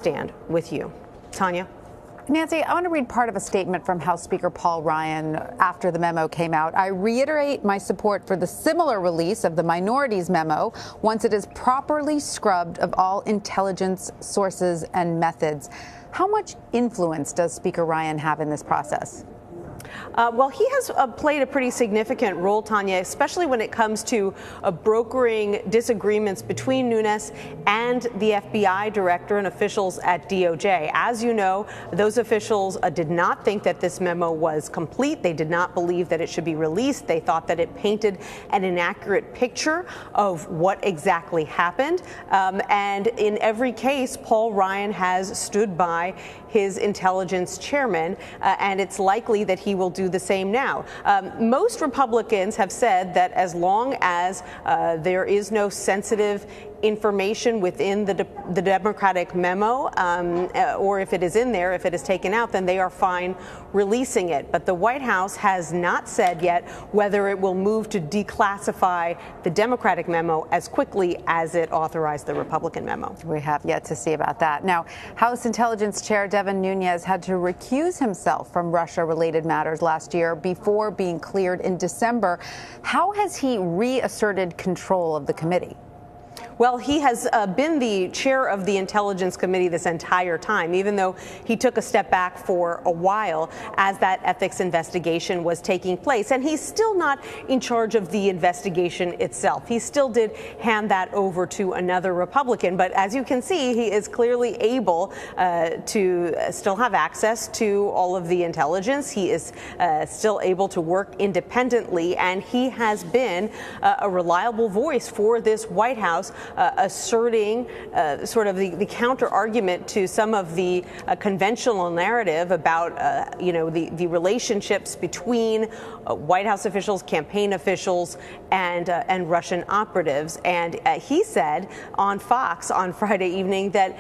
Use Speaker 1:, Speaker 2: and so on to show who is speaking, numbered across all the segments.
Speaker 1: stand with you. Tanya?
Speaker 2: Nancy, I want to read part of a statement from House Speaker Paul Ryan after the memo came out. I reiterate my support for the similar release of the minorities memo once it is properly scrubbed of all intelligence sources and methods. How much influence does Speaker Ryan have in this process?
Speaker 1: Well, he has played a pretty significant role, Tanya, especially when it comes to brokering disagreements between Nunes and the FBI director and officials at DOJ. As you know, those officials did not think that this memo was complete. They did not believe that it should be released. They thought that it painted an inaccurate picture of what exactly happened. And in every case, Paul Ryan has stood by his intelligence chairman, and it's likely that he will do the same now. Most Republicans have said that as long as there is no sensitive information within the Democratic memo, or if it is in there, if it is taken out, then they are fine releasing it. But the White House has not said yet whether it will move to declassify the Democratic memo as quickly as it authorized the Republican memo.
Speaker 2: We have yet to see about that. Now, House Intelligence Chair Devin Nunes had to recuse himself from Russia-related matters last year before being cleared in December. How has he reasserted control of the committee?
Speaker 1: Well, he has been the chair of the Intelligence Committee this entire time, even though he took a step back for a while as that ethics investigation was taking place. And he's still not in charge of the investigation itself. He still did hand that over to another Republican. But as you can see, he is clearly able to still have access to all of the intelligence. He is still able to work independently, and he has been a reliable voice for this White House, asserting sort of the counter argument to some of the conventional narrative about the relationships between White House officials, campaign officials, and Russian operatives. And he said on Fox on Friday evening that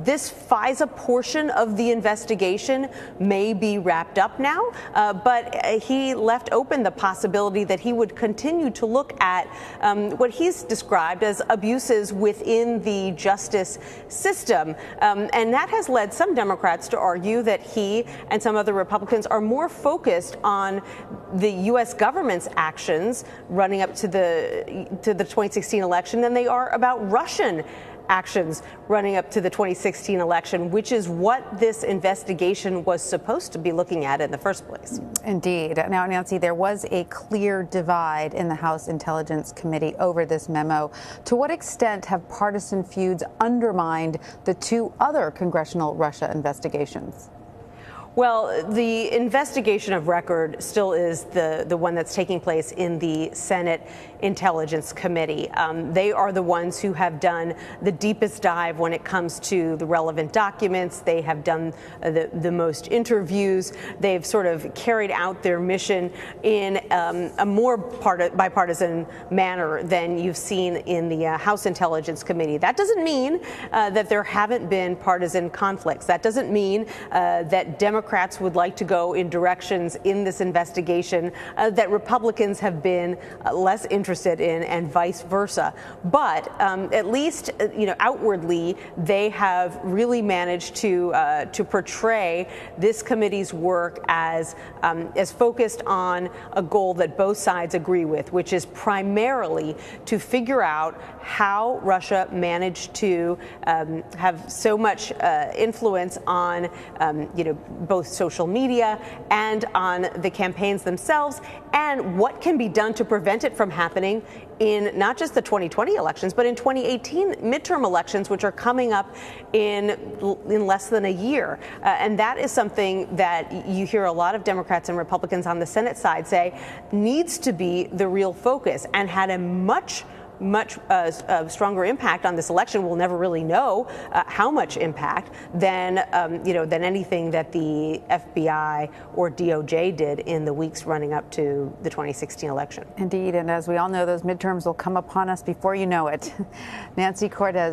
Speaker 1: this FISA portion of the investigation may be wrapped up now, but he left open the possibility that he would continue to look at what he's described as abuses within the justice system. And that has led some Democrats to argue that he and some other Republicans are more focused on the U.S. government's actions running up to the 2016 election than they are about Russian actions running up to the 2016 election, which is what this investigation was supposed to be looking at in the first place.
Speaker 2: Indeed. Now, Nancy, there was a clear divide in the House Intelligence Committee over this memo. To what extent have partisan feuds undermined the two other congressional Russia investigations?
Speaker 1: Well, the investigation of record still is the one that's taking place in the Senate Intelligence Committee. They are the ones who have done the deepest dive when it comes to the relevant documents. They have done the most interviews. They've sort of carried out their mission in a more bipartisan manner than you've seen in the House Intelligence Committee. That doesn't mean that there haven't been partisan conflicts. That doesn't mean that Democrats would like to go in directions in this investigation that Republicans have been less interested in, and vice versa. But at least, outwardly, they have really managed to portray this committee's work as focused on a goal that both sides agree with, which is primarily to figure out how Russia managed to have so much influence on, both social media and on the campaigns themselves, and what can be done to prevent it from happening in not just the 2020 elections, but in 2018 midterm elections, which are coming up in less than a year. And that is something that you hear a lot of Democrats and Republicans on the Senate side say needs to be the real focus, and had a much stronger impact on this election. We'll never really know how much impact than anything that the FBI or DOJ did in the weeks running up to the 2016 election.
Speaker 2: Indeed, and as we all know, those midterms will come upon us before you know it. Nancy Cortez.